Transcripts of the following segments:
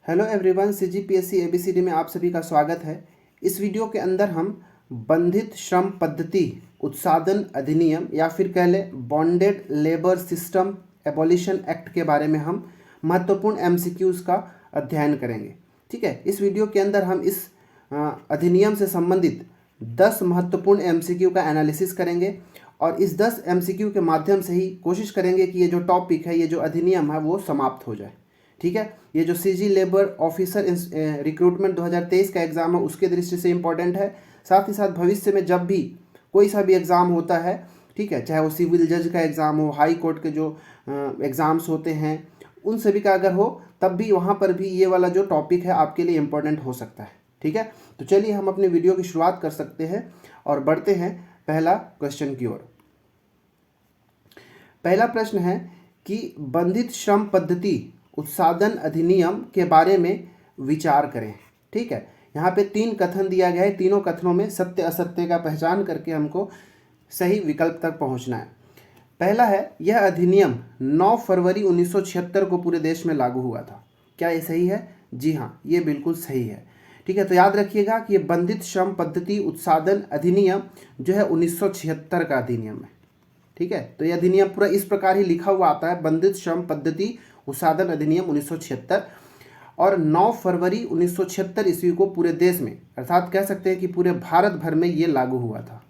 Hello everyone, CGPSC ABCD में आप सभी का स्वागत है। इस वीडियो के अंदर हम बंधित श्रम पद्धति उत्सादन अधिनियम या फिर कह लें bonded labour system abolition act के बारे में हम महत्वपूर्ण एमसीक्यूज़ का अध्ययन करेंगे। ठीक है, इस वीडियो के अंदर हम इस अधिनियम से संबंधित 10 महत्वपूर्ण एमसीक्यू का एनालिसिस करेंगे और इस 10 एमसीक्यू के माध्यम से ही कोशिश करेंगे कि ये जो टॉपिक है, ये जो अधिनियम है, वो समाप्त हो जाए। ठीक है, ये जो सीजी लेबर ऑफिसर रिक्रूटमेंट 2023 का एग्ज़ाम है उसके दृष्टि से इम्पॉर्टेंट है। साथ ही साथ भविष्य में जब भी कोई सा भी एग्ज़ाम होता है, ठीक है, चाहे वो सिविल जज का एग्ज़ाम हो, हाई कोर्ट के जो एग्ज़ाम्स होते हैं, उन सभी का अगर हो तब भी वहाँ पर भी ये वाला जो टॉपिक है आपके लिए इम्पोर्टेंट हो सकता है। ठीक है, तो चलिए हम अपने वीडियो की शुरुआत कर सकते हैं और बढ़ते हैं पहला क्वेश्चन की ओर। पहला प्रश्न है कि बंधित श्रम पद्धति उत्सादन अधिनियम के बारे में विचार करें। ठीक है, यहाँ पे 3 कथन दिया गया है, तीनों कथनों में सत्य असत्य का पहचान करके हमको सही विकल्प तक पहुँचना है। पहला है, यह अधिनियम 9 फरवरी 1976 को पूरे देश में लागू हुआ था। क्या ये सही है? जी हाँ, ये बिल्कुल सही है। ठीक है, तो याद रखिएगा कि ये बंधित श्रम पद्धति उत्सादन अधिनियम जो है 1976 का अधिनियम है। ठीक है, तो यह अधिनियम पूरा इस प्रकार ही लिखा हुआ आता है, बंधित श्रम पद्धति उत्सादन अधिनियम 1976, और 9 फरवरी 1976 ईस्वी को पूरे देश में, अर्थात कह सकते हैं कि पूरे भारत भर में ये लागू हुआ था।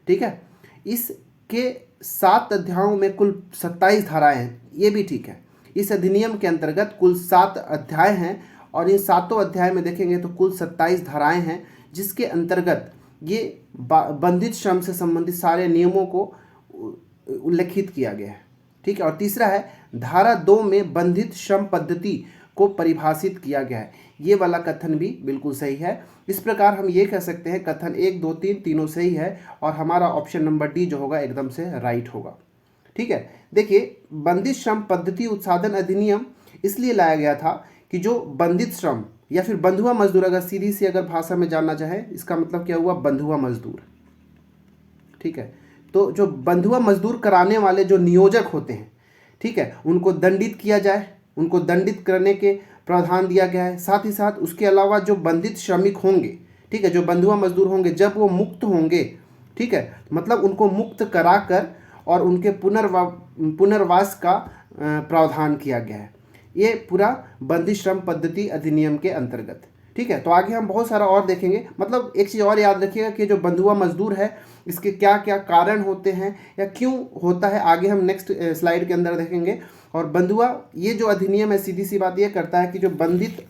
ठीक है, इसके 7 अध्यायों में कुल 27 धाराएं हैं, ये भी ठीक है। इस अधिनियम के अंतर्गत कुल 7 अध्याय हैं और इन 7 अध्याय में देखेंगे तो कुल 27 धाराएं हैं, जिसके अंतर्गत ये बंधित श्रम से संबंधित सारे नियमों को उल्लेखित किया गया है। ठीक है, और तीसरा है, धारा 2 में बंधित श्रम पद्धति को परिभाषित किया गया है। ये वाला कथन भी बिल्कुल सही है। इस प्रकार हम ये कह सकते हैं कथन 1, 2, 3 तीनों सही है और हमारा ऑप्शन नंबर डी जो होगा एकदम से राइट होगा। ठीक है, देखिए, बंधित श्रम पद्धति उत्सादन अधिनियम इसलिए लाया गया था कि जो बंधित श्रम या फिर बंधुआ मजदूर, अगर सीधी सी अगर भाषा में जानना चाहे, इसका मतलब क्या हुआ? बंधुआ मजदूर। ठीक है, तो जो बंधुआ मजदूर कराने वाले जो नियोजक होते हैं, ठीक है, उनको दंडित किया जाए, उनको दंडित करने के प्रावधान दिया गया है। साथ ही साथ उसके अलावा जो बंधित श्रमिक होंगे, ठीक है, जो बंधुआ मजदूर होंगे, जब वो मुक्त होंगे, ठीक है, मतलब उनको मुक्त कराकर और उनके पुनर्वास का प्रावधान किया गया है। ये पूरा बंधित श्रम पद्धति अधिनियम के अंतर्गत। ठीक है, तो आगे हम बहुत सारा और देखेंगे। मतलब एक चीज़ और याद रखिएगा कि जो बंधुआ मजदूर है, इसके क्या क्या कारण होते हैं या क्यों होता है, आगे हम नेक्स्ट स्लाइड के अंदर देखेंगे। और बंधुआ, ये जो अधिनियम है, सीधी सी बात ये करता है कि जो बंधित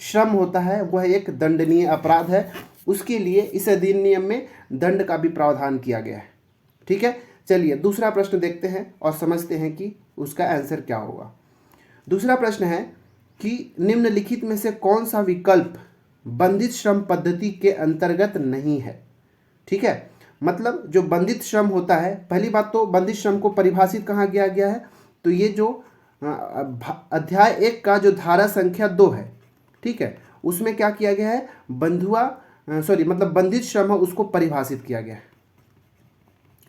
श्रम होता है वह एक दंडनीय अपराध है, उसके लिए इस अधिनियम में दंड का भी प्रावधान किया गया है। ठीक है, चलिए दूसरा प्रश्न देखते हैं और समझते हैं कि उसका आंसर क्या होगा। दूसरा प्रश्न है कि निम्नलिखित में से कौन सा विकल्प बंधित श्रम पद्धति के अंतर्गत नहीं है? ठीक है, मतलब जो बंधित श्रम होता है, पहली बात तो बंधित श्रम को परिभाषित कहाँ किया गया है, तो ये जो अध्याय 1 का जो धारा संख्या 2 है, ठीक है, उसमें क्या किया गया है? मतलब बंधित श्रम है उसको परिभाषित किया गया है।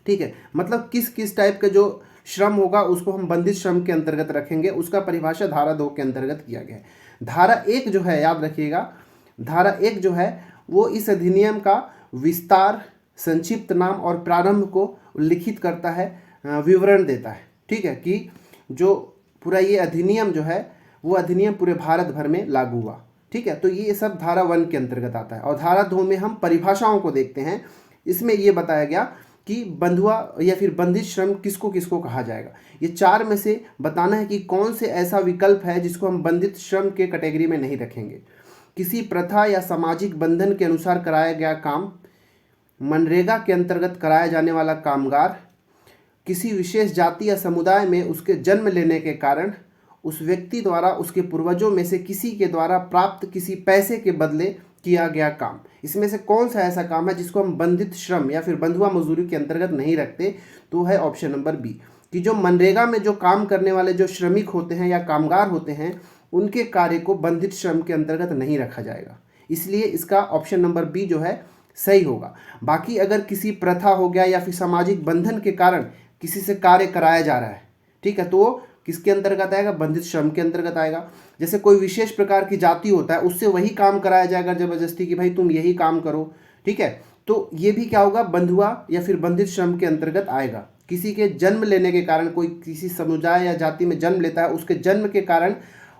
ठीक है, मतलब किस किस टाइप का जो श्रम होगा उसको हम बंधित श्रम के अंतर्गत रखेंगे, उसका परिभाषा धारा 2 के अंतर्गत किया गया है। धारा 1 जो है, याद रखिएगा, धारा 1 जो है वो इस अधिनियम का विस्तार, संक्षिप्त नाम और प्रारंभ को उल्लिखित करता है, विवरण देता है। ठीक है, कि जो पूरा ये अधिनियम जो है वो अधिनियम पूरे भारत भर में लागू हुआ। ठीक है, तो ये सब धारा 1 के अंतर्गत आता है। और धारा 2 में हम परिभाषाओं को देखते हैं। इसमें ये बताया गया कि बंधुआ या फिर बंधित श्रम किसको किसको कहा जाएगा। ये 4 में से बताना है कि कौन से ऐसा विकल्प है जिसको हम बंधित श्रम के कैटेगरी में नहीं रखेंगे। किसी प्रथा या सामाजिक बंधन के अनुसार कराया गया काम, मनरेगा के अंतर्गत कराया जाने वाला कामगार, किसी विशेष जाति या समुदाय में उसके जन्म लेने के कारण उस व्यक्ति द्वारा उसके पूर्वजों में से किसी के द्वारा प्राप्त किसी पैसे के बदले किया गया काम। इसमें से कौन सा ऐसा काम है जिसको हम बंधित श्रम या फिर बंधुआ मजदूरी के अंतर्गत नहीं रखते? तो है ऑप्शन नंबर बी, कि जो मनरेगा में जो काम करने वाले जो श्रमिक होते हैं या कामगार होते हैं, उनके कार्य को बंधित श्रम के अंतर्गत नहीं रखा जाएगा। इसलिए इसका ऑप्शन नंबर बी जो है सही होगा। बाकी अगर किसी प्रथा हो गया या फिर सामाजिक बंधन के कारण किसी से कार्य कराया जा रहा है, ठीक है, तो वो किसके अंतर्गत आएगा? बंधित श्रम के अंतर्गत आएगा। जैसे कोई विशेष प्रकार की जाति होता है, उससे वही काम कराया जाएगा जबरदस्ती कि भाई तुम यही काम करो, ठीक है, तो ये भी क्या होगा? बंधुआ या फिर बंधित श्रम के अंतर्गत आएगा। किसी के जन्म लेने के कारण, कोई किसी समुदाय या जाति में जन्म लेता है, उसके जन्म के कारण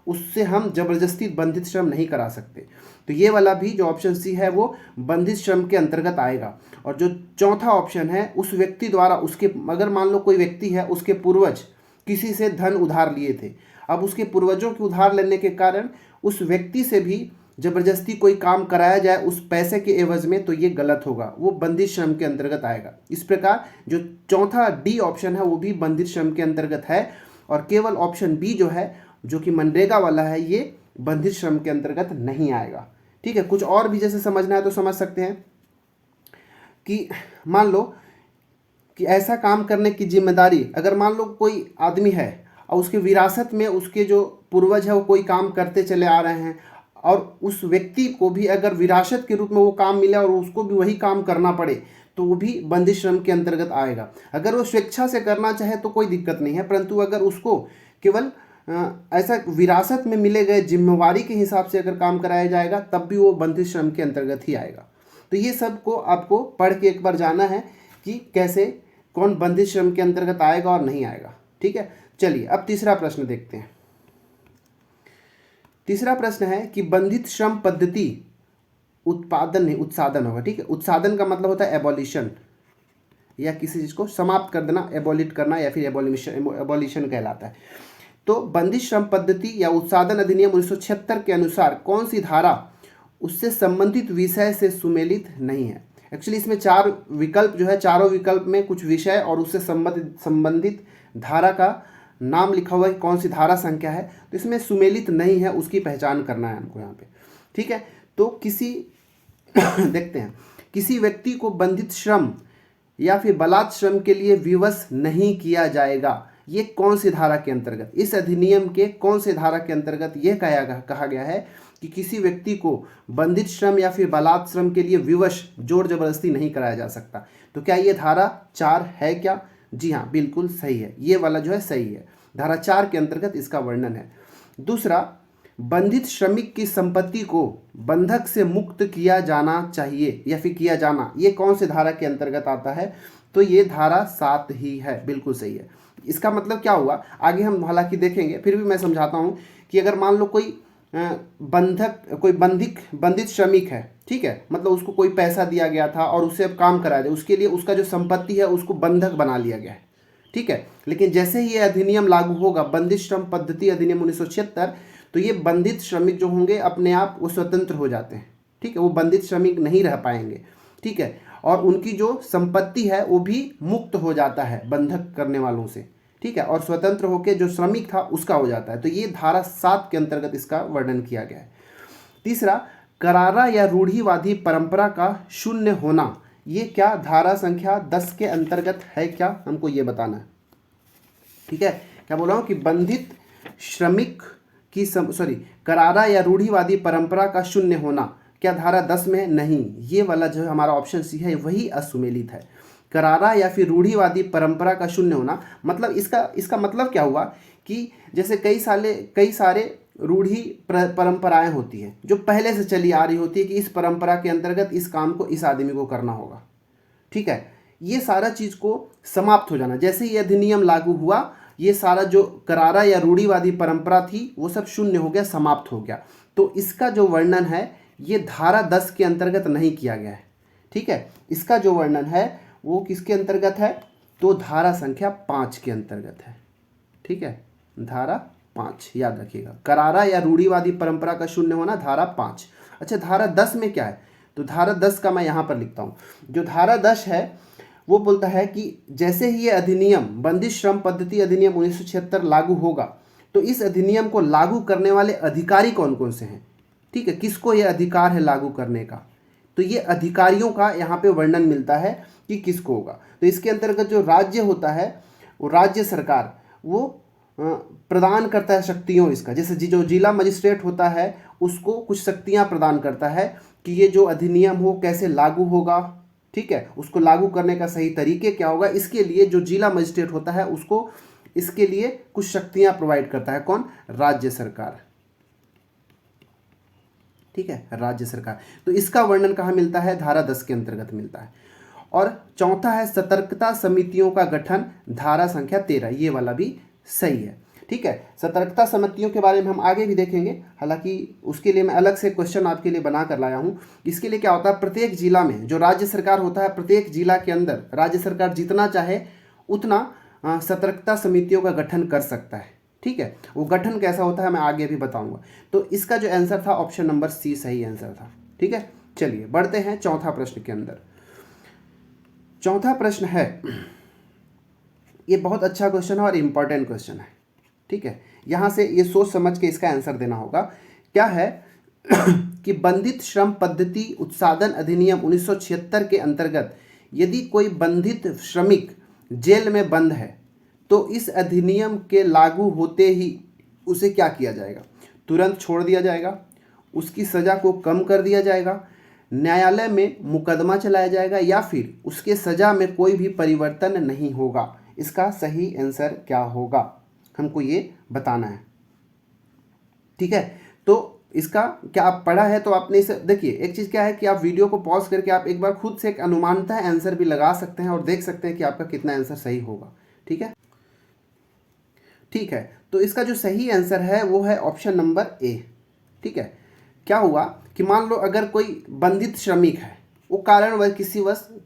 उससे हम जबरदस्ती बंधित श्रम नहीं करा सकते। तो ये वाला भी जो ऑप्शन सी है वो बंधित श्रम के अंतर्गत आएगा। और जो चौथा ऑप्शन है, उस व्यक्ति द्वारा, उसके, अगर मान लो कोई व्यक्ति है, उसके पूर्वज किसी से धन उधार लिए थे, अब उसके पूर्वजों के उधार लेने के कारण उस व्यक्ति से भी जबरदस्ती कोई काम कराया जाए उस पैसे के एवज में, तो ये गलत होगा, वो बंधित श्रम के अंतर्गत आएगा। इस प्रकार जो चौथा डी ऑप्शन है वो भी बंधित श्रम के अंतर्गत है। और केवल ऑप्शन बी जो है, जो कि मनरेगा वाला है, ये बंधित श्रम के अंतर्गत नहीं आएगा। ठीक है, कुछ और भी जैसे समझना है तो समझ सकते हैं कि मान लो कि ऐसा काम करने की जिम्मेदारी, अगर मान लो कोई आदमी है और उसके विरासत में उसके जो पूर्वज है वो कोई काम करते चले आ रहे हैं, और उस व्यक्ति को भी अगर विरासत के रूप में वो काम मिला और उसको भी वही काम करना पड़े, तो वो भी बंधित श्रम के अंतर्गत आएगा। अगर वो स्वेच्छा से करना चाहे तो कोई दिक्कत नहीं है, परंतु अगर उसको केवल ऐसा विरासत में मिले गए जिम्मेवारी के हिसाब से अगर काम कराया जाएगा, तब भी वो बंधित श्रम के अंतर्गत ही आएगा। तो ये सब को आपको पढ़ के एक बार जाना है कि कैसे कौन बंधित श्रम के अंतर्गत आएगा और नहीं आएगा। ठीक है, चलिए अब तीसरा प्रश्न देखते हैं। तीसरा प्रश्न है कि बंधित श्रम पद्धति उत्पादन नहीं, उत्साधन होगा। ठीक है, उत्साधन का मतलब होता है एबॉलिशन, या किसी चीज़ को समाप्त कर देना, एबॉलिट करना, या फिर एबॉलिशन कहलाता है। तो बंधित श्रम पद्धति या उत्साधन अधिनियम 1976 के अनुसार कौन सी धारा उससे संबंधित विषय से सुमेलित नहीं है? एक्चुअली इसमें 4 विकल्प जो है, चारों विकल्प में कुछ विषय और उससे संबंधित धारा का नाम लिखा हुआ है, कौन सी धारा संख्या है, तो इसमें सुमेलित नहीं है, उसकी पहचान करना है हमको यहाँ पे। ठीक है, तो किसी देखते हैं, किसी व्यक्ति को बंधित श्रम या फिर बलात् श्रम के लिए विवश नहीं किया जाएगा, ये कौन सी धारा के अंतर्गत, इस अधिनियम के कौन से धारा के अंतर्गत यह कहा गया है कि किसी व्यक्ति को बंधित श्रम या फिर बलात् श्रम के लिए विवश, जोर जबरदस्ती नहीं कराया जा सकता? तो क्या ये धारा 4 है क्या? जी हाँ, बिल्कुल सही है, ये वाला जो है सही है, धारा 4 के अंतर्गत इसका वर्णन है। दूसरा, बंधित श्रमिक की संपत्ति को बंधक से मुक्त किया जाना चाहिए या फिर किया जाना, ये कौन से धारा के अंतर्गत आता है? तो ये धारा 7 ही है, बिल्कुल सही है। इसका मतलब क्या हुआ, आगे हम हालांकि देखेंगे, फिर भी मैं समझाता हूँ कि अगर मान लो कोई बंधित श्रमिक है, ठीक है, मतलब उसको कोई पैसा दिया गया था और उससे अब काम कराया जाए, उसके लिए उसका जो संपत्ति है उसको बंधक बना लिया गया है, ठीक है। लेकिन जैसे ही ये अधिनियम लागू होगा, बंधित श्रम पद्धति अधिनियम 1976, तो ये बंधित श्रमिक जो होंगे अपने आप वो स्वतंत्र हो जाते हैं, ठीक है, वो बंधित श्रमिक नहीं रह पाएंगे, ठीक है, और उनकी जो संपत्ति है वो भी मुक्त हो जाता है बंधक करने वालों से, ठीक है, और स्वतंत्र होकर जो श्रमिक था उसका हो जाता है। तो ये धारा 7 के अंतर्गत इसका वर्णन किया गया है। तीसरा, करारा या रूढ़िवादी परंपरा का शून्य होना, ये क्या धारा संख्या 10 के अंतर्गत है क्या, हमको ये बताना है। ठीक है, क्या बोल रहा हूँ कि बंधित श्रमिक की करारा या रूढ़िवादी परंपरा का शून्य होना क्या धारा 10 में है? नहीं, ये वाला जो है हमारा ऑप्शन सी है, वही असुमेलित है। करारा या फिर रूढ़िवादी परंपरा का शून्य होना, मतलब इसका मतलब क्या हुआ कि जैसे कई सारे रूढ़ी परंपराएं होती हैं जो पहले से चली आ रही होती है कि इस परंपरा के अंतर्गत इस काम को इस आदमी को करना होगा, ठीक है, ये सारा चीज़ को समाप्त हो जाना। जैसे ये अधिनियम लागू हुआ, ये सारा जो करारा या रूढ़िवादी परंपरा थी वो सब शून्य हो गया, समाप्त हो गया। तो इसका जो वर्णन है ये धारा 10 के अंतर्गत नहीं किया गया है, ठीक है। इसका जो वर्णन है वो किसके अंतर्गत है? तो धारा संख्या 5 के अंतर्गत है, ठीक है, धारा 5 याद रखिएगा। करारा या रूढ़िवादी परंपरा का शून्य होना, धारा 5। अच्छा, धारा 10 में क्या है? तो धारा 10 का मैं यहाँ पर लिखता हूँ। जो धारा 10 है वो बोलता है कि जैसे ही ये अधिनियम बंदिश श्रम पद्धति अधिनियम 1976 लागू होगा, तो इस अधिनियम को लागू करने वाले अधिकारी कौन कौन से हैं, ठीक है, किसको ये अधिकार है लागू करने का, तो ये अधिकारियों का यहाँ पे वर्णन मिलता है कि किसको होगा। तो इसके अंतर्गत जो राज्य होता है वो राज्य सरकार वो प्रदान करता है शक्तियों इसका, जैसे जो जिला मजिस्ट्रेट होता है उसको कुछ शक्तियाँ प्रदान करता है कि ये जो अधिनियम हो कैसे लागू होगा, ठीक है, उसको लागू करने का सही तरीके क्या होगा, इसके लिए जो जिला मजिस्ट्रेट होता है उसको इसके लिए कुछ शक्तियां प्रोवाइड करता है। कौन? राज्य सरकार। ठीक है, राज्य सरकार। तो इसका वर्णन कहाँ मिलता है? धारा 10 के अंतर्गत मिलता है। और चौथा है सतर्कता समितियों का गठन, धारा संख्या 13। ये वाला भी सही है। ठीक है, सतर्कता समितियों के बारे में हम आगे भी देखेंगे, हालांकि उसके लिए मैं अलग से क्वेश्चन आपके लिए बना कर लाया हूँ। इसके लिए क्या होता है, प्रत्येक जिला में जो राज्य सरकार होता है, प्रत्येक जिला के अंदर राज्य सरकार जितना चाहे उतना सतर्कता समितियों का गठन कर सकता है। ठीक है, वो गठन कैसा होता है मैं आगे भी बताऊंगा। तो इसका जो आंसर था ऑप्शन नंबर सी सही आंसर था। ठीक है, चलिए बढ़ते हैं चौथा प्रश्न के अंदर। चौथा प्रश्न है, ये बहुत अच्छा क्वेश्चन है और इम्पॉर्टेंट क्वेश्चन है। ठीक है, यहाँ से ये सोच समझ के इसका आंसर देना होगा। क्या है कि बंधित श्रम पद्धति उत्सादन अधिनियम 1976 के अंतर्गत यदि कोई बंधित श्रमिक जेल में बंद है तो इस अधिनियम के लागू होते ही उसे क्या किया जाएगा? तुरंत छोड़ दिया जाएगा, उसकी सज़ा को कम कर दिया जाएगा, न्यायालय में मुकदमा चलाया जाएगा, या फिर उसके सज़ा में कोई भी परिवर्तन नहीं होगा? इसका सही आंसर क्या होगा, हमको ये बताना है। ठीक है, तो इसका क्या आप पढ़ा है तो आपने इसे देखिए। एक चीज़ क्या है कि आप वीडियो को पॉज करके आप एक बार खुद से एक अनुमानतः आंसर भी लगा सकते हैं और देख सकते हैं कि आपका कितना आंसर सही होगा। ठीक है, ठीक है, तो इसका जो सही आंसर है वो है ऑप्शन नंबर ए। ठीक है, क्या हुआ कि मान लो अगर कोई बंधित श्रमिक है, वो कारणवश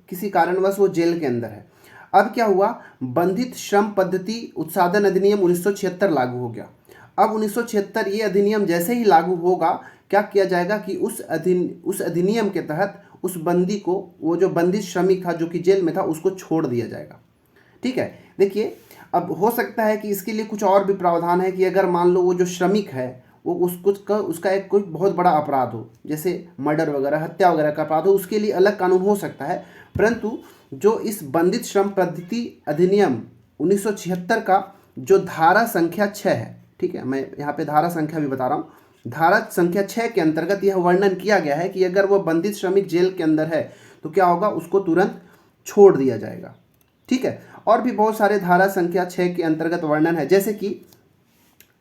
किसी कारणवश वो जेल के अंदर है। अब क्या हुआ, बंधित श्रम पद्धति उत्सादन अधिनियम 1976 लागू हो गया। अब 1976 ये अधिनियम जैसे ही लागू होगा, क्या किया जाएगा कि उस अधिनियम के तहत उस बंदी को, वो जो बंधित श्रमिक था जो कि जेल में था, उसको छोड़ दिया जाएगा। ठीक है, देखिए अब हो सकता है कि इसके लिए कुछ और भी प्रावधान है कि अगर मान लो वो जो श्रमिक है वो उसका एक कोई बहुत बड़ा अपराध हो, जैसे मर्डर वगैरह, हत्या वगैरह का अपराध हो, उसके लिए अलग कानून हो सकता है। परंतु जो इस बंधित श्रम पद्धति अधिनियम 1976 का जो धारा संख्या 6 है, ठीक है, मैं यहाँ पे धारा संख्या भी बता रहा हूँ, धारा संख्या 6 के अंतर्गत यह वर्णन किया गया है कि अगर वह बंधित श्रमिक जेल के अंदर है तो क्या होगा, उसको तुरंत छोड़ दिया जाएगा। ठीक है, और भी बहुत सारे धारा संख्या 6 के अंतर्गत वर्णन है, जैसे कि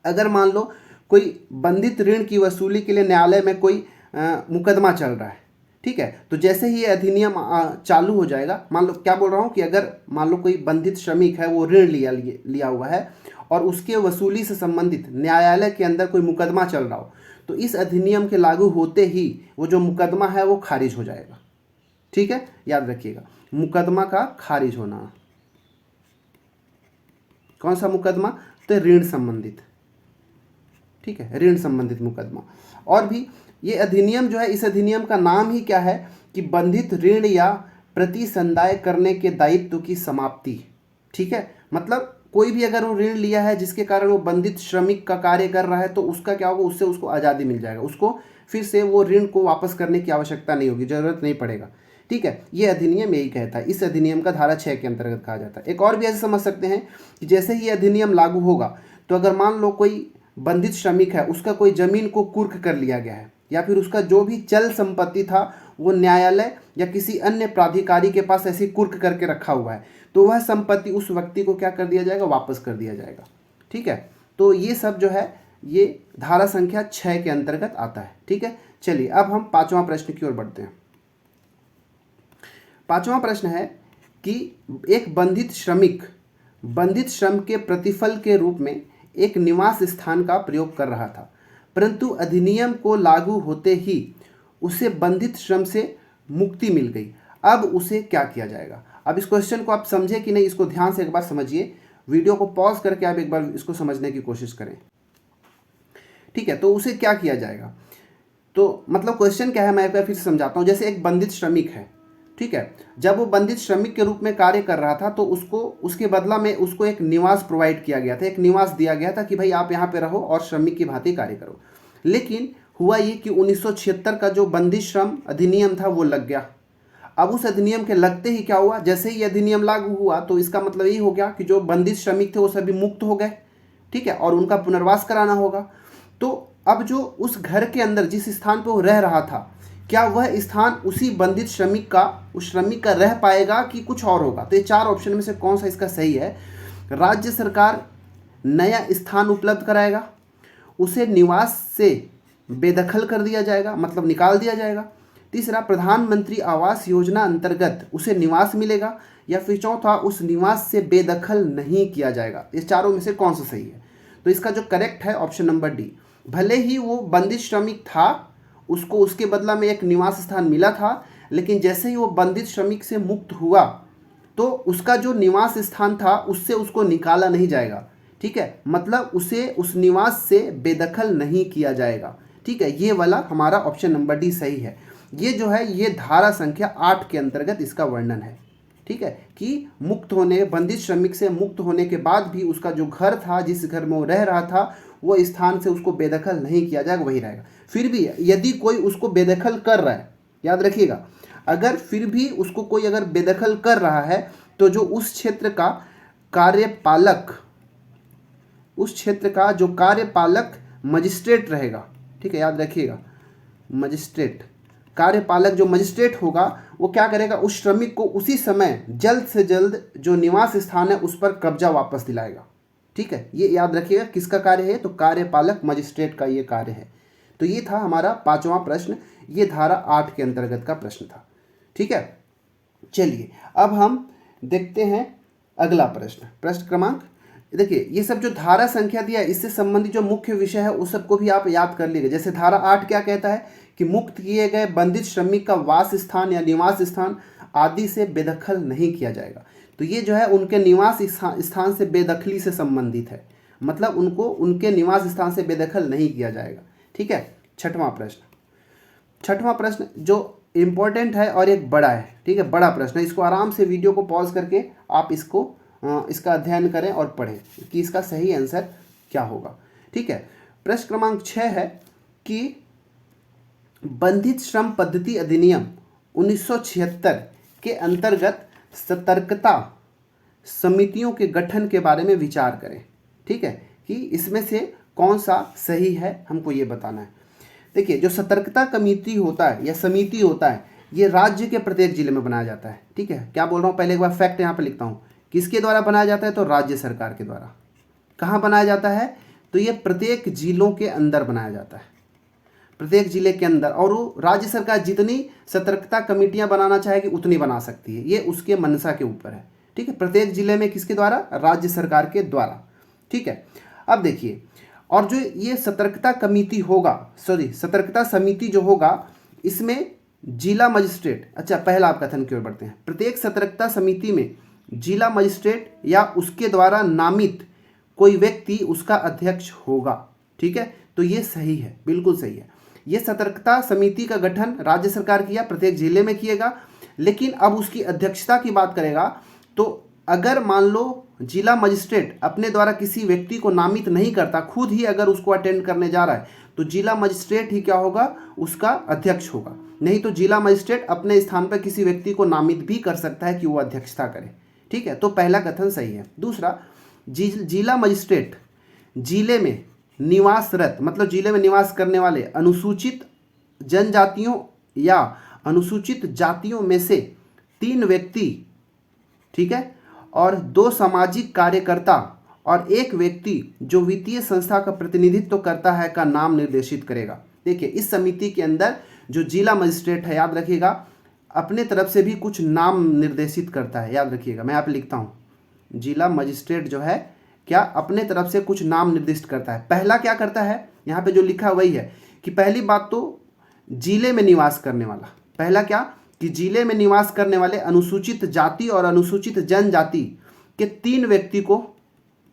अगर मान लो कोई बंधित ऋण की वसूली के लिए न्यायालय में कोई मुकदमा चल रहा है। ठीक है, तो जैसे ही ये अधिनियम चालू हो जाएगा, मान लो क्या बोल रहा हूँ कि अगर मान लो कोई बंधित श्रमिक है, वो ऋण लिया हुआ है और उसके वसूली से संबंधित न्यायालय के अंदर कोई मुकदमा चल रहा हो, तो इस अधिनियम के लागू होते ही वो जो मुकदमा है वो खारिज हो जाएगा। ठीक है, याद रखिएगा, मुकदमा का खारिज होना। कौन सा मुकदमा? तो ऋण संबंधित। ठीक है, ऋण संबंधित मुकदमा। और भी ये अधिनियम जो है, इस अधिनियम का नाम ही क्या है कि बंधित ऋण या प्रतिसंदाय करने के दायित्व की समाप्ति। ठीक है, मतलब कोई भी अगर वो ऋण लिया है जिसके कारण वो बंधित श्रमिक का कार्य कर रहा है, तो उसका क्या होगा, उससे उसको आज़ादी मिल जाएगा, उसको फिर से वो ऋण को वापस करने की आवश्यकता नहीं होगी, जरूरत नहीं पड़ेगा। ठीक है, ये अधिनियम यही कहता है, इस अधिनियम का धारा 6 के अंतर्गत कहा जाता है। एक और भी ऐसे समझ सकते हैं कि जैसे ही अधिनियम लागू होगा, तो अगर मान लो कोई बंधित श्रमिक है, उसका कोई जमीन को कुर्क कर लिया गया है, या फिर उसका जो भी चल संपत्ति था वो न्यायालय या किसी अन्य प्राधिकारी के पास ऐसी कुर्क करके रखा हुआ है, तो वह संपत्ति उस व्यक्ति को क्या कर दिया जाएगा, वापस कर दिया जाएगा। ठीक है, तो ये सब जो है ये धारा संख्या 6 के अंतर्गत आता है। ठीक है, चलिए अब हम 5वां प्रश्न की ओर बढ़ते हैं। 5वां प्रश्न है कि एक बंधित श्रमिक बंधित श्रम के प्रतिफल के रूप में एक निवास स्थान का प्रयोग कर रहा था, परंतु अधिनियम को लागू होते ही उसे बंधित श्रम से मुक्ति मिल गई। अब उसे क्या किया जाएगा? अब इस क्वेश्चन को आप समझे कि नहीं, इसको ध्यान से एक बार समझिए, वीडियो को पॉज करके आप एक बार इसको समझने की कोशिश करें। ठीक है, तो उसे क्या किया जाएगा? तो मतलब क्वेश्चन क्या है, मैं एक बार फिर समझाता हूँ। जैसे एक बंधित श्रमिक है, ठीक है, जब वो बंधित श्रमिक के रूप में कार्य कर रहा था, तो उसको उसके बदला में उसको एक निवास प्रोवाइड किया गया था, एक निवास दिया गया था कि भाई आप यहाँ पे रहो और श्रमिक की भांति कार्य करो। लेकिन हुआ ये कि 1976 का जो बंधित श्रम अधिनियम था वो लग गया। अब उस अधिनियम के लगते ही क्या हुआ, जैसे ही अधिनियम लागू हुआ तो इसका मतलब यही हो गया कि जो बंधित श्रमिक थे वो सभी मुक्त हो गए। ठीक है, और उनका पुनर्वास कराना होगा। तो अब जो उस घर के अंदर जिस स्थान पर वो रह रहा था, क्या वह स्थान उसी बंधित श्रमिक का, उस श्रमिक का रह पाएगा कि कुछ और होगा? तो ये 4 ऑप्शन में से कौन सा इसका सही है? राज्य सरकार नया स्थान उपलब्ध कराएगा, उसे निवास से बेदखल कर दिया जाएगा मतलब निकाल दिया जाएगा। तीसरा, प्रधानमंत्री आवास योजना अंतर्गत उसे निवास मिलेगा, या फिर चौथा, उस निवास से बेदखल नहीं किया जाएगा। इस चारों में से कौन सा सही है? तो इसका जो करेक्ट है ऑप्शन नंबर डी। भले ही वो बंदित श्रमिक था, उसको उसके बदला में एक निवास स्थान मिला था, लेकिन जैसे ही वो बंदित श्रमिक से मुक्त हुआ तो उसका जो निवास स्थान था उससे उसको निकाला नहीं जाएगा। ठीक है, मतलब उसे उस निवास से बेदखल नहीं किया जाएगा। ठीक है, ये वाला हमारा ऑप्शन नंबर डी सही है। ये जो है ये धारा संख्या 8 के अंतर्गत इसका वर्णन है। ठीक है, कि मुक्त होने, बंदित श्रमिक से मुक्त होने के बाद भी उसका जो घर था, जिस घर में वो रह रहा था, वो स्थान से उसको बेदखल नहीं किया जाएगा, वही रहेगा। फिर भी यदि कोई उसको बेदखल कर रहा है, याद रखिएगा, अगर फिर भी उसको कोई अगर बेदखल कर रहा है तो जो उस क्षेत्र का कार्यपालक, उस क्षेत्र का जो कार्यपालक मजिस्ट्रेट रहेगा, ठीक है, याद रखिएगा, मजिस्ट्रेट, कार्यपालक जो मजिस्ट्रेट होगा वो क्या करेगा, उस श्रमिक को उसी समय जल्द से जल्द जो निवास स्थान है उस पर कब्जा वापस दिलाएगा। ठीक है, ये याद रखिएगा किसका कार्य है, तो कार्यपालक मजिस्ट्रेट का ये कार्य है। तो ये था हमारा 5वां प्रश्न, ये धारा 8 के अंतर्गत का प्रश्न था। ठीक है, चलिए अब हम देखते हैं अगला प्रश्न, प्रश्न क्रमांक, देखिए ये सब जो धारा संख्या दिया है इससे संबंधित जो मुख्य विषय है उस सबको भी आप याद कर लीजिए। जैसे धारा 8 क्या कहता है कि मुक्त किए गए बंदित श्रमिक का वास स्थान या निवास स्थान आदि से बेदखल नहीं किया जाएगा। तो ये जो है उनके निवास स्थान से बेदखली से संबंधित है, मतलब उनको उनके निवास स्थान से बेदखल नहीं किया जाएगा। ठीक है, छठवां प्रश्न जो इम्पोर्टेंट है और एक बड़ा है। ठीक है, बड़ा प्रश्न है, इसको आराम से वीडियो को पॉज करके आप इसका अध्ययन करें और पढ़ें कि इसका सही आंसर क्या होगा। ठीक है, प्रश्न क्रमांक 6 है कि बंधित श्रम पद्धति अधिनियम 1976 के अंतर्गत सतर्कता समितियों के गठन के बारे में विचार करें। ठीक है, कि इसमें से कौन सा सही है हमको ये बताना है। देखिए जो सतर्कता कमेटी होता है या समिति होता है ये राज्य के प्रत्येक जिले में बनाया जाता है। ठीक है, क्या बोल रहा हूँ, पहले एक बार फैक्ट यहाँ पे लिखता हूँ, किसके द्वारा बनाया जाता है, तो राज्य सरकार के द्वारा। कहाँ बनाया जाता है, तो ये प्रत्येक जिलों के अंदर बनाया जाता है, प्रत्येक जिले के अंदर, और वो राज्य सरकार जितनी सतर्कता कमेटियां बनाना चाहेगी उतनी बना सकती है, ये उसके मंशा के ऊपर है। ठीक है, प्रत्येक जिले में किसके द्वारा, राज्य सरकार के द्वारा। ठीक है, अब देखिए, और जो ये सतर्कता कमेटी होगा, सतर्कता समिति जो होगा, इसमें जिला मजिस्ट्रेट, अच्छा पहला आप कथन की ओर बढ़ते हैं, प्रत्येक सतर्कता समिति में जिला मजिस्ट्रेट या उसके द्वारा नामित कोई व्यक्ति उसका अध्यक्ष होगा। ठीक है, तो ये सही है, बिल्कुल सही है। ये सतर्कता समिति का गठन राज्य सरकार किया, प्रत्येक जिले में किएगा, लेकिन अब उसकी अध्यक्षता की बात करेगा तो अगर मान लो जिला मजिस्ट्रेट अपने द्वारा किसी व्यक्ति को नामित नहीं करता, खुद ही अगर उसको अटेंड करने जा रहा है, तो जिला मजिस्ट्रेट ही क्या होगा, उसका अध्यक्ष होगा। नहीं तो जिला मजिस्ट्रेट अपने स्थान पर किसी व्यक्ति को नामित भी कर सकता है कि वो अध्यक्षता करे। ठीक है, तो पहला कथन सही है। दूसरा, जिला मजिस्ट्रेट जिले में निवासरत, मतलब जिले में निवास करने वाले अनुसूचित जनजातियों या अनुसूचित जातियों में से 3 व्यक्ति, ठीक है, और 2 सामाजिक कार्यकर्ता और 1 व्यक्ति जो वित्तीय संस्था का प्रतिनिधित्व करता है का नाम निर्देशित करेगा। देखिए इस समिति के अंदर जो जिला मजिस्ट्रेट है, याद रखिएगा, अपने तरफ से भी कुछ नाम निर्देशित करता है। याद रखिएगा, मैं यहाँ पे लिखता हूँ, जिला मजिस्ट्रेट जो है क्या अपने तरफ से कुछ नाम निर्दिष्ट करता है। पहला क्या करता है, यहाँ पे जो लिखा वही है कि पहली बात तो जिले में निवास करने वाला, पहला क्या कि जिले में निवास करने वाले अनुसूचित जाति और अनुसूचित जनजाति के 3 व्यक्ति को,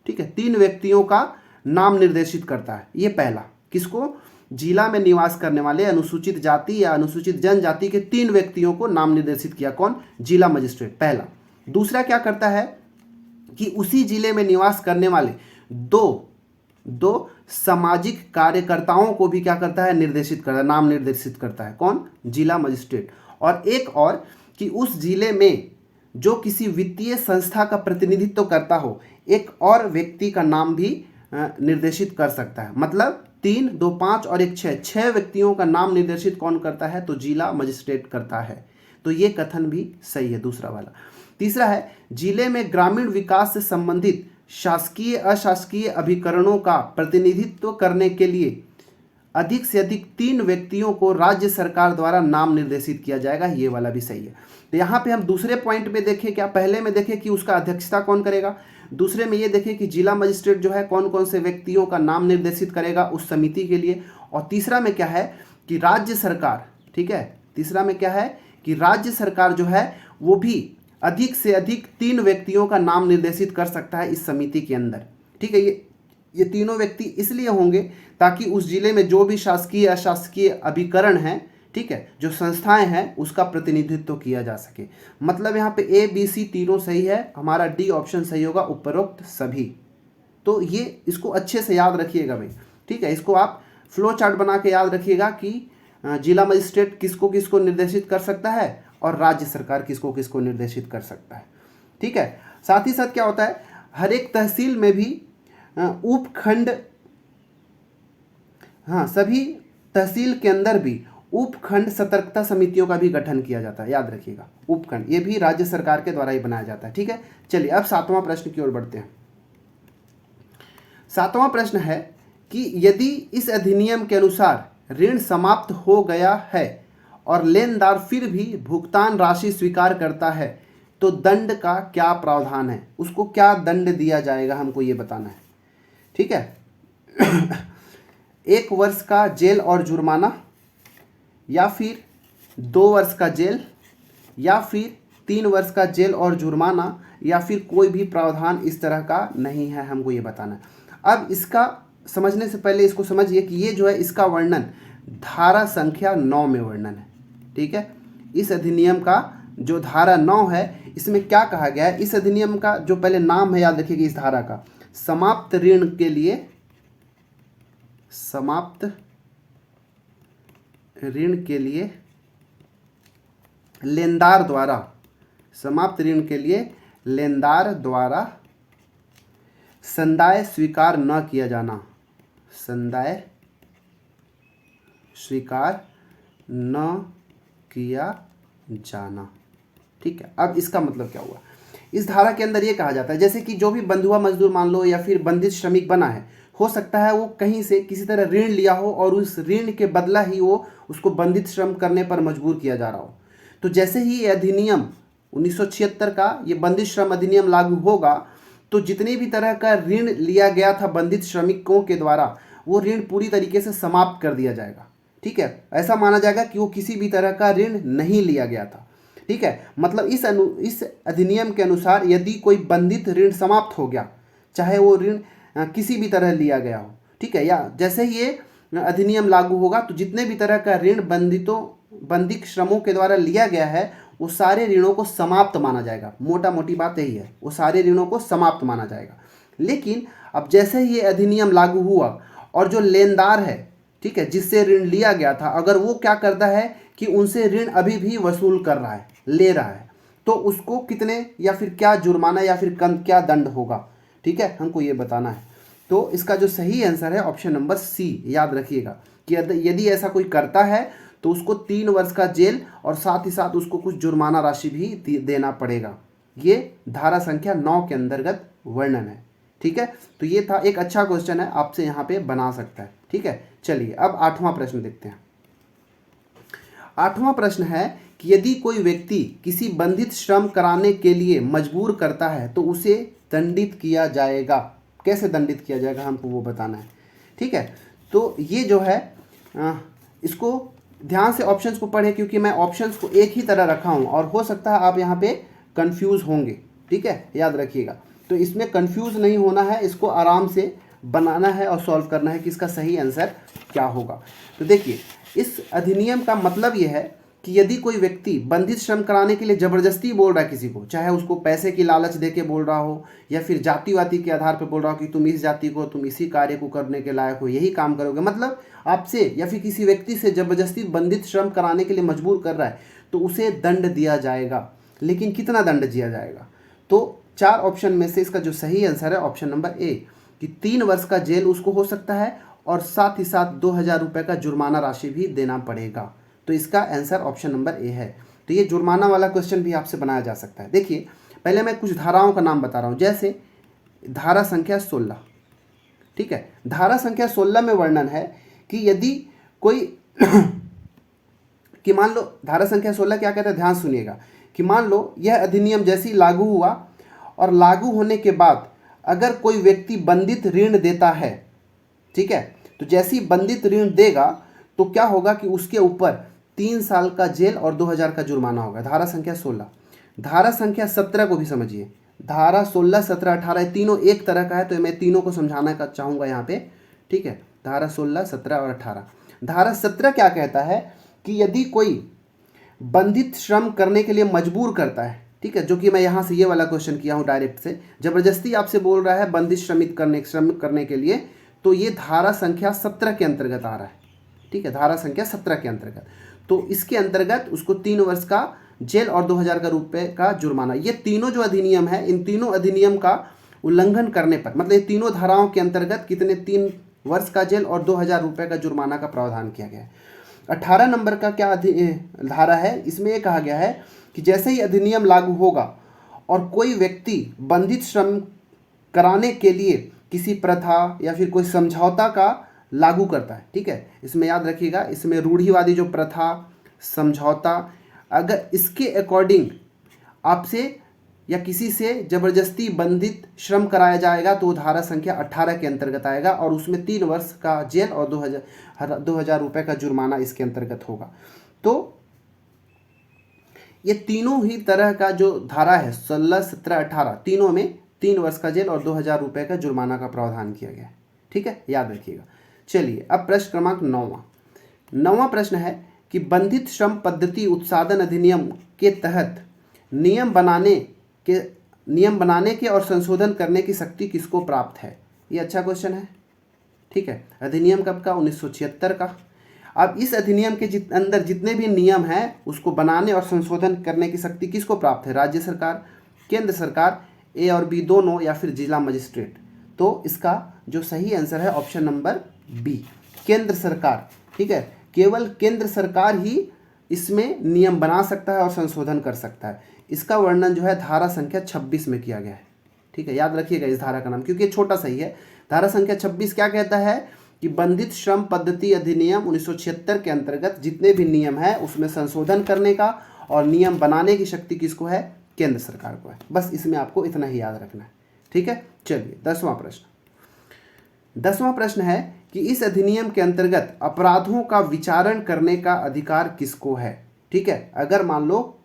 ठीक है, 3 व्यक्तियों का नाम निर्देशित करता है। ये पहला, किसको, जिला में निवास करने वाले अनुसूचित जाति या अनुसूचित जनजाति के 3 व्यक्तियों को नाम निर्देशित किया, कौन, जिला मजिस्ट्रेट, पहला। दूसरा क्या करता है कि उसी जिले में निवास करने वाले दो सामाजिक कार्यकर्ताओं को भी क्या करता है, निर्देशित करता है, नाम निर्देशित करता है, कौन, जिला मजिस्ट्रेट। और एक और कि उस जिले में जो किसी वित्तीय संस्था का प्रतिनिधित्व करता हो, एक और व्यक्ति का नाम भी निर्देशित कर सकता है। मतलब 3, 2, 5 और 1, 6 व्यक्तियों का नाम निर्देशित कौन करता है, तो जिला मजिस्ट्रेट करता है। तो ये कथन भी सही है, दूसरा वाला। तीसरा है, जिले में ग्रामीण विकास से संबंधित शासकीय अशासकीय अभिकरणों का प्रतिनिधित्व करने के लिए अधिक से अधिक 3 व्यक्तियों को राज्य सरकार द्वारा नाम निर्देशित किया जाएगा। ये वाला भी सही है। तो यहाँ पे हम दूसरे पॉइंट में देखें, क्या पहले में देखें कि उसका अध्यक्षता कौन करेगा, दूसरे में ये देखें कि जिला मजिस्ट्रेट जो है कौन कौन से व्यक्तियों का नाम निर्देशित करेगा उस समिति के लिए, और तीसरा में क्या है कि राज्य सरकार, ठीक है, तीसरा में क्या है कि राज्य सरकार जो है वो भी अधिक से अधिक 3 व्यक्तियों का नाम निर्देशित कर सकता है इस समिति के अंदर। ठीक है, ये तीनों व्यक्ति इसलिए होंगे ताकि उस जिले में जो भी शासकीय अशासकीय अभिकरण हैं, ठीक है, जो संस्थाएं हैं, उसका प्रतिनिधित्व किया जा सके। मतलब यहाँ पे ए बी सी तीनों सही है, हमारा डी ऑप्शन सही होगा, उपरोक्त सभी। तो ये इसको अच्छे से याद रखिएगा भाई, ठीक है। इसको आप फ्लो चार्ट बना के याद रखिएगा कि जिला मजिस्ट्रेट किसको किसको निर्देशित कर सकता है और राज्य सरकार किसको किसको निर्देशित कर सकता है, ठीक है। साथ ही साथ क्या होता है, हर एक तहसील में भी उपखंड, हाँ, सभी तहसील के अंदर भी उपखंड सतर्कता समितियों का भी गठन किया जाता है, याद रखिएगा। उपखंड ये भी राज्य सरकार के द्वारा ही बनाया जाता है, ठीक है। चलिए अब 7वां प्रश्न की ओर बढ़ते हैं। 7वां प्रश्न है कि यदि इस अधिनियम के अनुसार ऋण समाप्त हो गया है और लेनदार फिर भी भुगतान राशि स्वीकार करता है तो दंड का क्या प्रावधान है, उसको क्या दंड दिया जाएगा, हमको ये बताना है, ठीक है। 1 वर्ष का जेल और जुर्माना, या फिर 2 वर्ष का जेल, या फिर 3 वर्ष का जेल और जुर्माना, या फिर कोई भी प्रावधान इस तरह का नहीं है, हमको ये बताना है। अब इसका समझने से पहले इसको समझिए कि ये जो है इसका वर्णन धारा संख्या 9 में वर्णन है, ठीक है। इस अधिनियम का जो धारा 9 है इसमें क्या कहा गया है, इस अधिनियम का जो पहले नाम है याद रखिएगा इस धारा का, समाप्त ऋण के लिए, समाप्त ऋण के लिए लेनदार द्वारा, समाप्त ऋण के लिए लेनदार द्वारा संदाय स्वीकार न किया जाना, संदाय स्वीकार न किया जाना, ठीक है। अब इसका मतलब क्या हुआ, इस धारा के अंदर ये कहा जाता है जैसे कि जो भी बंधुआ मजदूर मान लो या फिर बंधित श्रमिक बना है, हो सकता है वो कहीं से किसी तरह ऋण लिया हो और उस ऋण के बदला ही वो उसको बंधित श्रम करने पर मजबूर किया जा रहा हो। तो जैसे ही ये अधिनियम 1976 का ये बंधित श्रम अधिनियम लागू होगा तो जितने भी तरह का ऋण लिया गया था बंधित श्रमिकों के द्वारा वो ऋण पूरी तरीके से समाप्त कर दिया जाएगा, ठीक है। ऐसा माना जाएगा कि वो किसी भी तरह का ऋण नहीं लिया गया था, ठीक है। मतलब इस अधिनियम के अनुसार यदि कोई बंधित ऋण समाप्त हो गया, चाहे वो ऋण किसी भी तरह लिया गया हो, ठीक है, या जैसे ही ये अधिनियम लागू होगा तो जितने भी तरह का ऋण बंधित श्रमों के द्वारा लिया गया है वो सारे ऋणों को समाप्त माना जाएगा। मोटा मोटी बात यही है, वो सारे ऋणों को समाप्त माना जाएगा। लेकिन अब जैसे ही ये अधिनियम लागू हुआ और जो लेनदार है, ठीक है, जिससे ऋण लिया गया था, अगर वो क्या करता है कि उनसे ऋण अभी भी वसूल कर रहा है, ले रहा है, तो उसको कितने या फिर क्या जुर्माना या फिर क्या दंड होगा, ठीक है, हमको ये बताना है। तो इसका जो सही आंसर है ऑप्शन नंबर सी, याद रखिएगा कि यदि ऐसा कोई करता है तो उसको 3 वर्ष का जेल और साथ ही साथ उसको कुछ जुर्माना राशि भी देना पड़ेगा। ये धारा संख्या 9 के अंतर्गत वर्णन है, ठीक है। तो ये था, एक अच्छा क्वेश्चन है, आपसे यहाँ पे बना सकता है, ठीक है। चलिए अब 8वां प्रश्न देखते हैं। 8वां प्रश्न है कि यदि कोई व्यक्ति किसी बंधित श्रम कराने के लिए मजबूर करता है तो उसे दंडित किया जाएगा। कैसे दंडित किया जाएगा हमको वो बताना है, ठीक है। तो ये जो है इसको ध्यान से ऑप्शंस को पढ़े क्योंकि मैं ऑप्शंस को एक ही तरह रखा हूँ और हो सकता है आप यहाँ पे कंफ्यूज होंगे, ठीक है, याद रखिएगा। तो इसमें कंफ्यूज नहीं होना है, इसको आराम से बनाना है और सॉल्व करना है कि इसका सही आंसर क्या होगा। तो देखिए, इस अधिनियम का मतलब ये है कि यदि कोई व्यक्ति बंधित श्रम कराने के लिए ज़बरदस्ती बोल रहा है किसी को, चाहे उसको पैसे की लालच दे के बोल रहा हो या फिर जाति वाति के आधार पर बोल रहा हो कि तुम इस जाति को, तुम इसी कार्य को करने के लायक हो, यही काम करोगे, मतलब आपसे या फिर किसी व्यक्ति से ज़बरदस्ती बंधित श्रम कराने के लिए मजबूर कर रहा है, तो उसे दंड दिया जाएगा। लेकिन कितना दंड दिया जाएगा? तो 4 ऑप्शन में से इसका जो सही आंसर है ऑप्शन नंबर ए, कि 3 वर्ष का जेल उसको हो सकता है और साथ ही साथ 2000 रुपये का जुर्माना राशि भी देना पड़ेगा। तो इसका आंसर ऑप्शन नंबर ए है। तो ये जुर्माना वाला क्वेश्चन भी आपसे बनाया जा सकता है। देखिए, पहले मैं कुछ धाराओं का नाम बता रहा हूँ, जैसे धारा संख्या 16। ठीक है, धारा संख्या 16 में वर्णन है कि यदि कोई कि मान लो धारा संख्या 16 क्या कहता है, ध्यान सुनिएगा कि मान लो यह अधिनियम जैसे ही लागू हुआ और लागू होने के बाद अगर कोई व्यक्ति बंधित ऋण देता है, ठीक है, तो जैसे ही बंधित ऋण देगा तो क्या होगा कि उसके ऊपर 3 साल का जेल और 2000 का जुर्माना होगा। धारा संख्या 16। धारा संख्या 17 को भी समझिए। धारा 16, 17, 18 तीनों एक तरह का है, तो मैं तीनों को समझाना का चाहूँगा यहाँ पे। ठीक है, धारा 16, 17 और 18। धारा 17 क्या कहता है कि यदि कोई बंधित श्रम करने के लिए मजबूर करता है, ठीक है, जो कि मैं यहाँ से ये वाला क्वेश्चन किया हूँ डायरेक्ट से, जबरदस्ती आपसे बोल रहा है बंधित श्रमिक करने के लिए, तो ये धारा संख्या 17 के अंतर्गत आ रहा है। ठीक है, धारा संख्या 17 के अंतर्गत, तो इसके अंतर्गत उसको 3 वर्ष का जेल और 2000 का रुपये का जुर्माना। ये तीनों जो अधिनियम है, इन तीनों अधिनियम का उल्लंघन करने पर, मतलब ये तीनों धाराओं के अंतर्गत कितने, 3 वर्ष का जेल और 2000 रुपये का जुर्माना का प्रावधान किया गया है। 18 नंबर का क्या धारा है, इसमें ये कहा गया है कि जैसे ही अधिनियम लागू होगा और कोई व्यक्ति बंधित श्रम कराने के लिए किसी प्रथा या फिर कोई समझौता का लागू करता है, ठीक है, इसमें याद रखिएगा, इसमें रूढ़िवादी जो प्रथा, समझौता, अगर इसके अकॉर्डिंग आपसे या किसी से जबरदस्ती बंधित श्रम कराया जाएगा तो धारा संख्या 18 के अंतर्गत आएगा और उसमें 3 वर्ष का जेल और 2000 रुपये का जुर्माना इसके अंतर्गत होगा। तो ये तीनों ही तरह का जो धारा है 16, 17, 18 तीनों में 3 वर्ष का जेल और 2000 रुपये का जुर्माना का प्रावधान किया गया है। ठीक है, याद रखिएगा। चलिए अब प्रश्न क्रमांक 9वां प्रश्न है कि बंधित श्रम पद्धति उत्सादन अधिनियम के तहत नियम बनाने के और संशोधन करने की शक्ति किसको प्राप्त है। ये अच्छा क्वेश्चन है। ठीक है, अधिनियम कब का, 1976 का। अब इस अधिनियम के अंदर जितने भी नियम हैं उसको बनाने और संशोधन करने की शक्ति किसको प्राप्त है, राज्य सरकार, केंद्र सरकार, ए और बी दोनों, या फिर जिला मजिस्ट्रेट। तो इसका जो सही आंसर है ऑप्शन नंबर बी, केंद्र सरकार। ठीक है, केवल केंद्र सरकार ही इसमें नियम बना सकता है और संशोधन कर सकता है। इसका वर्णन जो है धारा संख्या 26 में किया गया है। ठीक है, याद रखिएगा इस धारा का नाम, क्योंकि छोटा सही है। धारा संख्या 26 क्या कहता है कि बंधित श्रम पद्धति अधिनियम 1976 के अंतर्गत जितने भी नियम है उसमें संशोधन करने का और नियम बनाने की शक्ति किसको है, केंद्र सरकार को है। बस इसमें आपको इतना ही याद रखना है। ठीक है, चलिए 10वां प्रश्न है कि इस अधिनियम के अंतर्गत अपराधों का विचारण करने का अधिकार किसको है। ठीक है, अगर मान लो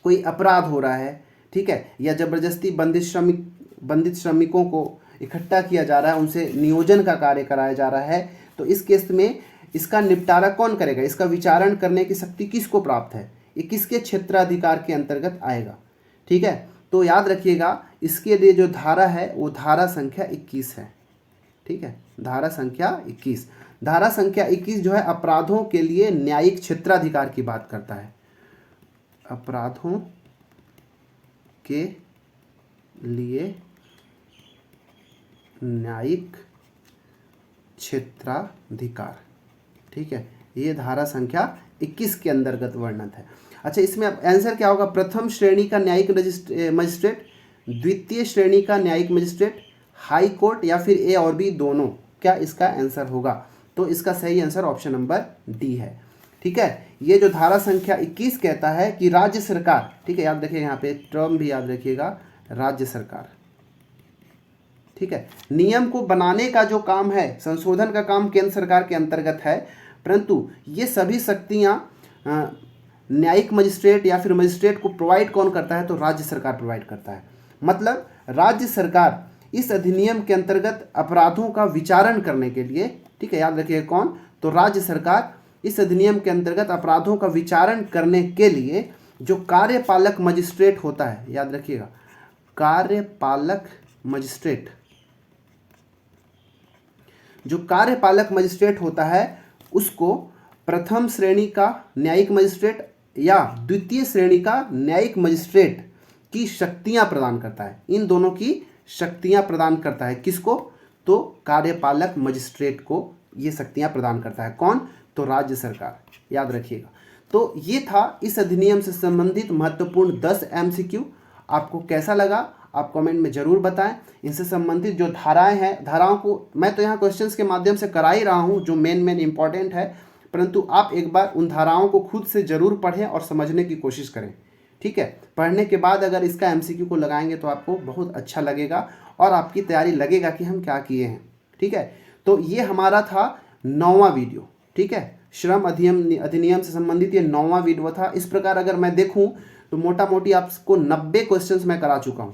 कोई अपराध हो रहा है, ठीक है, या जबरदस्ती बंधित श्रमिकों को इकट्ठा किया जा रहा है, उनसे नियोजन का कार्य कराया जा रहा है, तो इस केस में इसका निपटारा कौन करेगा, इसका विचारण करने की शक्ति किसको प्राप्त है, ये किसके क्षेत्राधिकार के अंतर्गत आएगा। ठीक है, तो याद रखिएगा इसके लिए जो धारा है वो धारा संख्या 21 है। ठीक है, धारा संख्या 21। धारा संख्या 21 जो है अपराधों के लिए न्यायिक क्षेत्राधिकार की बात करता है। अपराधों के लिए न्यायिक क्षेत्राधिकार। ठीक है, ये धारा संख्या 21 के अंतर्गत वर्णित है। अच्छा, इसमें अब आंसर क्या होगा, प्रथम श्रेणी का न्यायिक मजिस्ट्रेट, द्वितीय श्रेणी का न्यायिक मजिस्ट्रेट, हाई कोर्ट, या फिर ए और बी दोनों, क्या इसका आंसर होगा। तो इसका सही आंसर ऑप्शन नंबर डी है। ठीक है, ये जो धारा संख्या 21 कहता है कि राज्य सरकार, ठीक है, याद रखिएगा यहाँ पे टर्म भी याद रखिएगा, राज्य सरकार, ठीक है, नियम को बनाने का जो काम है, संशोधन का काम केंद्र सरकार के अंतर्गत है, परंतु ये सभी शक्तियाँ न्यायिक मजिस्ट्रेट या फिर मजिस्ट्रेट को प्रोवाइड कौन करता है, तो राज्य सरकार प्रोवाइड करता है। मतलब राज्य सरकार इस अधिनियम के अंतर्गत अपराधों का विचारण करने के लिए, ठीक है, याद रखिए कौन, तो राज्य सरकार इस अधिनियम के अंतर्गत अपराधों का विचारण करने के लिए जो कार्यपालक मजिस्ट्रेट होता है, याद रखिएगा कार्यपालक मजिस्ट्रेट, जो कार्यपालक मजिस्ट्रेट होता है उसको प्रथम श्रेणी का न्यायिक मजिस्ट्रेट या द्वितीय श्रेणी का न्यायिक मजिस्ट्रेट की शक्तियां प्रदान करता है। इन दोनों की शक्तियां प्रदान करता है किसको, तो कार्यपालक मजिस्ट्रेट को ये शक्तियां प्रदान करता है। कौन, तो राज्य सरकार, याद रखिएगा। तो ये था इस अधिनियम से संबंधित महत्वपूर्ण 10 MCQ। आपको कैसा लगा आप कमेंट में ज़रूर बताएं। इनसे संबंधित जो धाराएं हैं, धाराओं को मैं तो यहाँ क्वेश्चंस के माध्यम से करा ही रहा हूँ जो मेन इंपॉर्टेंट है, परंतु आप एक बार उन धाराओं को खुद से ज़रूर पढ़ें और समझने की कोशिश करें। ठीक है, पढ़ने के बाद अगर इसका एमसीक्यू को लगाएंगे तो आपको बहुत अच्छा लगेगा और आपकी तैयारी लगेगा कि हम क्या किए हैं। ठीक है, तो ये हमारा था 9वां वीडियो। ठीक है, श्रम अधिनियम से संबंधित ये 9वां वीडियो था। इस प्रकार अगर मैं देखूं तो मोटा मोटी आपको 90 क्वेश्चंस मैं करा चुका हूं,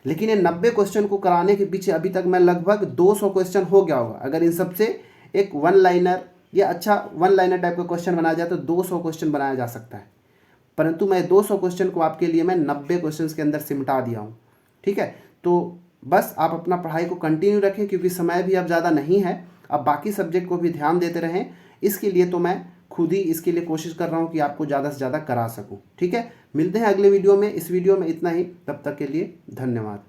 लेकिन ये 90 क्वेश्चन को कराने के पीछे अभी तक मैं लगभग 200 क्वेश्चन हो गया होगा। अगर इन सबसे एक वन लाइनर या अच्छा वन लाइनर टाइप का क्वेश्चन बनाया जाए तो 200 क्वेश्चन बनाया जा सकता है, परंतु मैं 200 क्वेश्चन को आपके लिए मैं 90 क्वेश्चन के अंदर सिमटा दिया हूँ। ठीक है, तो बस आप अपना पढ़ाई को कंटिन्यू रखें क्योंकि समय भी अब ज़्यादा नहीं है। अब बाकी सब्जेक्ट को भी ध्यान देते रहें, इसके लिए तो मैं खुद ही इसके लिए कोशिश कर रहा हूँ कि आपको ज़्यादा से ज़्यादा करा सकूँ। ठीक है, मिलते हैं अगले वीडियो में। इस वीडियो में इतना ही, तब तक के लिए धन्यवाद।